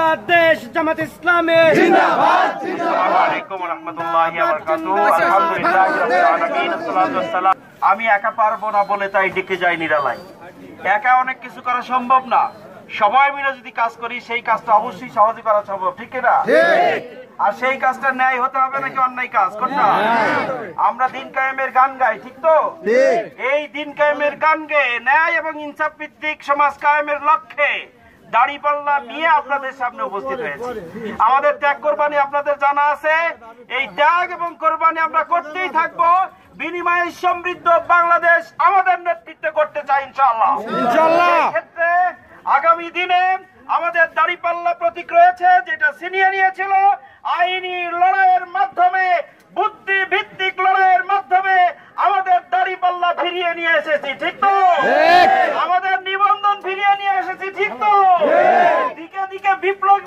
বাংলাদেশ জামাত ইসলামী জিন্দাবাদ। আসসালামু আলাইকুম ওয়া রাহমাতুল্লাহি ওয়া বারাকাতুহু। আলহামদুলিল্লাহি রাব্বিল আলামিন, আসসালাতু ওয়াসসালাম। আমি একা পারবো না বলে তাই ডেকে যাই নিরালাই। একা অনেক কিছু করা সম্ভব না, সবাই মিলে যদি কাজ করি সেই কাজটা অবশ্যই সহজে করা সম্ভব, ঠিক না? আর সেই কাজটা ন্যায় হতে হবে নাকি অন্যায় কাজ করতে হবে? আমরা দিন কায়েমের গান গাই, ঠিক তো? এই দিন কায়েমের গান গেয়ে ন্যায় এবং ইনসাফ ভিত্তিক সমাজ কায়েমের লক্ষ্যে দাড়িপাল্লা নিয়ে আপনাদের সামনে উপস্থিত হয়েছি। আমাদের ত্যাগ কোরবানি আপনাদের জানা আছে, এই ত্যাগ এবং কোরবানি আমরা করতেই থাকবো। বিনিময়ে সমৃদ্ধ বাংলাদেশ আমাদের নেতৃত্বে করতে চাই ইনশাআল্লাহ। ক্ষেত্রে আগামী দিনে আমাদের দাড়িপাল্লা প্রতীক রয়েছে, যেটা ছিনিয়ে নিয়েছিল আইনি লড়াইয়ের মাধ্যমে, বুদ্ধি ভিত্তিক লড়াইয়ের মাধ্যমে আমাদের দাড়িপাল্লা ফিরিয়ে নিয়ে এসেছি, ঠিক তো? আমাদের নিবন্ধন ফিরিয়ে নিয়ে এসেছি, ঠিক তো? দিকে দিকে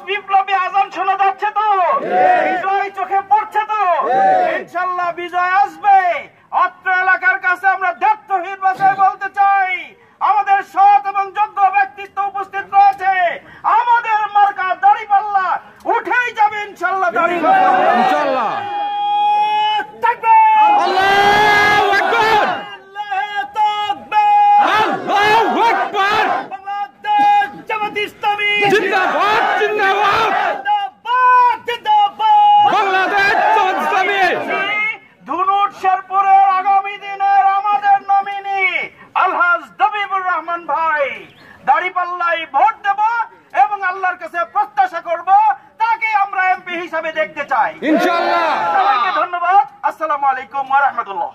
বিপ্লবী আজান শোনা যাচ্ছে তো? বিজয় চোখে পড়ছে তো? ইনশাআল্লাহ বিজয় আসবে। অত্র এলাকার কাছে আমরা দায়িত্বহীন ভাষায় বলতে চাই, আমাদের সৎ এবং যোগ্য ব্যক্তিত্ব উপস্থিত রয়েছে। আমাদের মার্কা দাড়িপাল্লা উঠেই যাবে ইনশাআল্লাহ। দাড়িপাল্লা ইনশাআল্লাহ থাকবে। আল্লাহু আকবার, আল্লাহু আকবার। বাংলাদেশ জামাত ইসলামী জিন্দাবাদ, জিন্দাবাদ, জিন্দাবাদ, জিন্দাবাদ। বাংলাদেশ জামাত ইসলামী। ধুনুট শেরপুরের আগামী দিনের আমাদের নমিনি আলহাজ দবিবুর রহমান ভাই, দাড়িপাল্লাই ভোট দেব এবং আল্লাহর কাছে প্রত্যাশা করব তাকে আমরা এমপি হিসাবে দেখতে চাই ইনশাআল্লাহ। সবাইকে ধন্যবাদ। আসসালামু আলাইকুম ওয়া রাহমাতুল্লাহ।